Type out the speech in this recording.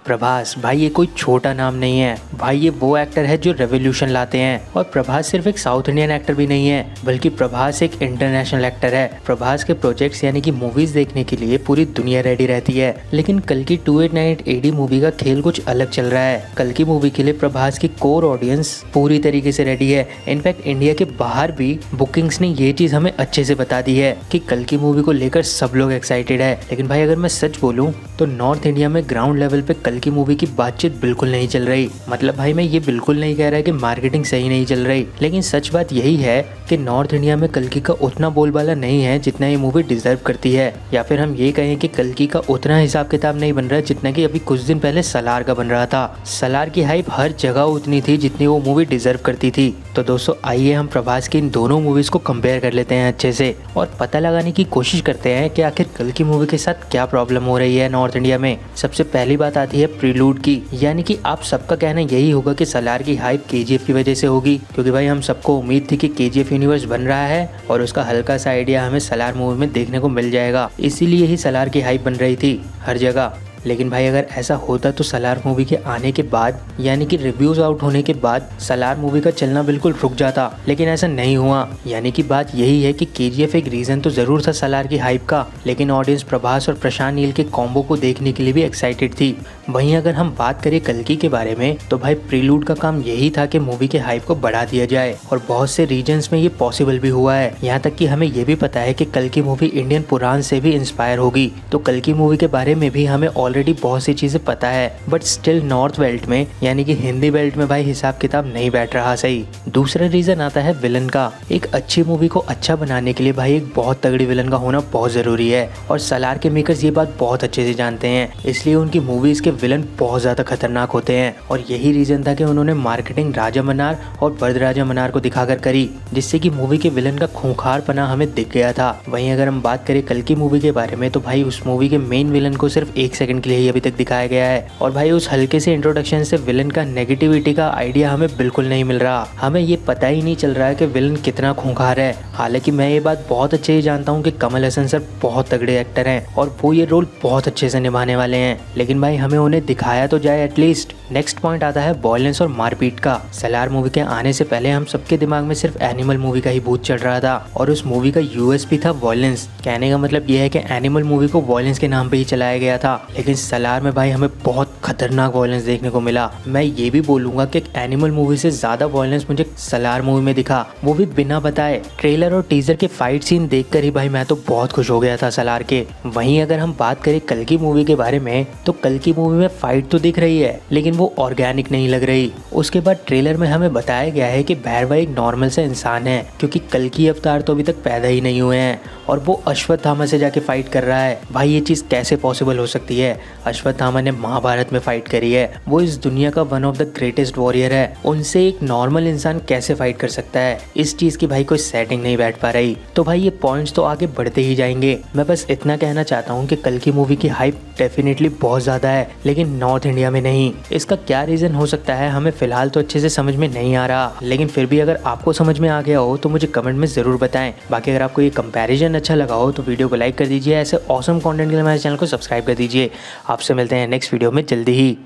प्रभास भाई ये कोई छोटा नाम नहीं है भाई, ये वो एक्टर है जो रेवोल्यूशन लाते हैं। और प्रभास सिर्फ एक साउथ इंडियन एक्टर भी नहीं है, बल्कि प्रभास एक इंटरनेशनल एक्टर है। प्रभास के प्रोजेक्ट्स यानी कि मूवीज देखने के लिए पूरी दुनिया रेडी रहती है। लेकिन कल की 2898 AD मूवी का खेल कुछ अलग चल रहा है। कल की मूवी के लिए प्रभास की कोर ऑडियंस पूरी तरीके से रेडी है। इनफैक्ट इंडिया के बाहर भी बुकिंग्स ने ये चीज हमें अच्छे से बता दी है कि कल की मूवी को लेकर सब लोग एक्साइटेड है। लेकिन भाई अगर मैं सच बोलूं तो नॉर्थ इंडिया में ग्राउंड लेवल पे कल की मूवी की बातचीत बिल्कुल नहीं चल रही। मतलब भाई मैं ये बिल्कुल नहीं कह रहा कि मार्केटिंग सही नहीं चल रही, लेकिन सच बात यही है कि नॉर्थ इंडिया में कल की का उतना बोलबाला नहीं है जितना ये मूवी डिजर्व करती है। या फिर हम ये कहें कि कल की का उतना हिसाब किताब नहीं बन रहा जितना कि अभी कुछ दिन पहले सलार का बन रहा था। सलार की हाइप हर जगह उतनी थी जितनी वो मूवी डिजर्व करती थी। तो दोस्तों आइए हम प्रभास की इन दोनों मूवीज को कंपेयर कर लेते हैं अच्छे से और पता लगाने की कोशिश करते हैं कि आखिर कल की मूवी के साथ क्या प्रॉब्लम हो रही है नॉर्थ इंडिया में। सबसे पहली बात आती है प्रीलूड की, यानी कि आप सबका कहना यही होगा कि सलार की हाइप KGF की वजह से होगी, क्योंकि भाई हम सबको उम्मीद थी कि KGF यूनिवर्स बन रहा है और उसका हल्का सा आइडिया हमें सलार मूवी में देखने को मिल जाएगा, इसीलिए ही सलार की हाइप बन रही थी हर जगह। लेकिन भाई अगर ऐसा होता तो सलार मूवी के आने के बाद यानी कि रिव्यूज आउट होने के बाद सलार मूवी का चलना बिल्कुल रुक जाता, लेकिन ऐसा नहीं हुआ। यानी कि बात यही है कि KGF एक रीजन तो जरूर था सलार की हाइप का, लेकिन ऑडियंस प्रभास और प्रशांत नील के कॉम्बो को देखने के लिए भी एक्साइटेड थी। वहीं अगर हम बात करें कल्कि के बारे में तो भाई प्रीलूड का काम यही था कि मूवी के हाइप को बढ़ा दिया जाए और बहुत से रीजन्स में ये पॉसिबल भी हुआ है। यहाँ तक कि हमें ये भी पता है कि कल्कि मूवी इंडियन पुराण से भी इंस्पायर होगी। तो कल्कि मूवी के बारे में भी हमें ऑलरेडी बहुत सी चीजें पता है, बट स्टिल नॉर्थ बेल्ट में यानी कि हिंदी बेल्ट में भाई हिसाब किताब नहीं बैठ रहा सही। दूसरा रीजन आता है विलन का। एक अच्छी मूवी को अच्छा बनाने के लिए भाई एक बहुत तगड़ी विलन का होना बहुत जरूरी है और सलार के मेकर्स ये बात बहुत अच्छे से जानते हैं, इसलिए उनकी मूवीज के विलन बहुत ज्यादा खतरनाक होते हैं। और यही रीजन था कि उन्होंने मार्केटिंग राजा मन्नार और बरदराजा मन्नार को दिखाकर करी, जिससे कि मूवी के विलन का खूंखार पना हमें दिख गया था। वहीं अगर हम बात करें कल की मूवी के बारे में तो भाई उस मूवी के मेन विलन को सिर्फ 1 सेकंड के लिए ही अभी तक दिखाया गया है और भाई उस हल्के से इंट्रोडक्शन से विलन का नेगेटिविटी का आइडिया हमें बिल्कुल नहीं मिल रहा। हमें ये पता ही नहीं चल रहा है कि विलन कितना खूंखार है। हालांकि मैं ये बात बहुत अच्छे से जानता हूँ कि कमल हसन सर बहुत तगड़े एक्टर हैं और वो ये रोल बहुत अच्छे से निभाने वाले हैं, लेकिन भाई हमें उन्हें दिखाया तो जाए एटलीस्ट। नेक्स्ट पॉइंट आता है वॉयलेंस और मारपीट का। सलार मूवी के आने से पहले हम सबके दिमाग में सिर्फ एनिमल मूवी का ही भूत चढ़ रहा था और उस मूवी का USP था वॉयलेंस। कहने का मतलब ये है कि एनिमल मूवी को वॉयलेंस के नाम पे ही चलाया गया था, लेकिन सलार में भाई हमें बहुत खतरनाक वॉयलेंस देखने को मिला। मैं ये भी बोलूंगा कि एनिमल मूवी से ज्यादा वॉयलेंस मुझे सलार मूवी में दिखा, वो भी बिना बताए। ट्रेलर और टीजर के फाइट सीन देखकर ही भाई मैं तो बहुत खुश हो गया था सलार के। वहीं अगर हम बात करें कल की मूवी के बारे में तो कल की मूवी में फाइट तो दिख रही है लेकिन वो ऑर्गेनिक नहीं लग रही। उसके बाद ट्रेलर में हमें बताया गया है कि भैरवा एक नॉर्मल सा इंसान है, क्योंकि कल की अवतार तो अभी तक पैदा ही नहीं हुए हैं और वो अश्वत्थामा से जाके फाइट कर रहा है। भाई ये चीज कैसे पॉसिबल हो सकती है? अश्वत्थामा ने महाभारत में फाइट करी है, वो इस दुनिया का one of the greatest warrior है, उनसे एक नॉर्मल इंसान कैसे फाइट कर सकता है? इस चीज की भाई कोई सेटिंग नहीं बैठ पा रही। तो भाई ये पॉइंट्स तो आगे बढ़ते ही जाएंगे। मैं बस इतना कहना चाहता हूँ कि कल की मूवी की हाइप डेफिनेटली बहुत ज्यादा है, लेकिन नॉर्थ इंडिया में नहीं। इसका क्या रीजन हो सकता है हमें फिलहाल तो अच्छे से समझ में नहीं आ रहा, लेकिन फिर भी अगर आपको समझ में आ गया हो तो मुझे कमेंट में जरूर बताएं। बाकी अगर आपको ये कंपैरिजन अच्छा लगा हो तो वीडियो को लाइक कर दीजिए। ऐसे ऑसम कंटेंट के लिए हमारे चैनल को सब्सक्राइब कर दीजिए। आपसे मिलते हैं नेक्स्ट वीडियो में जल्दी ही।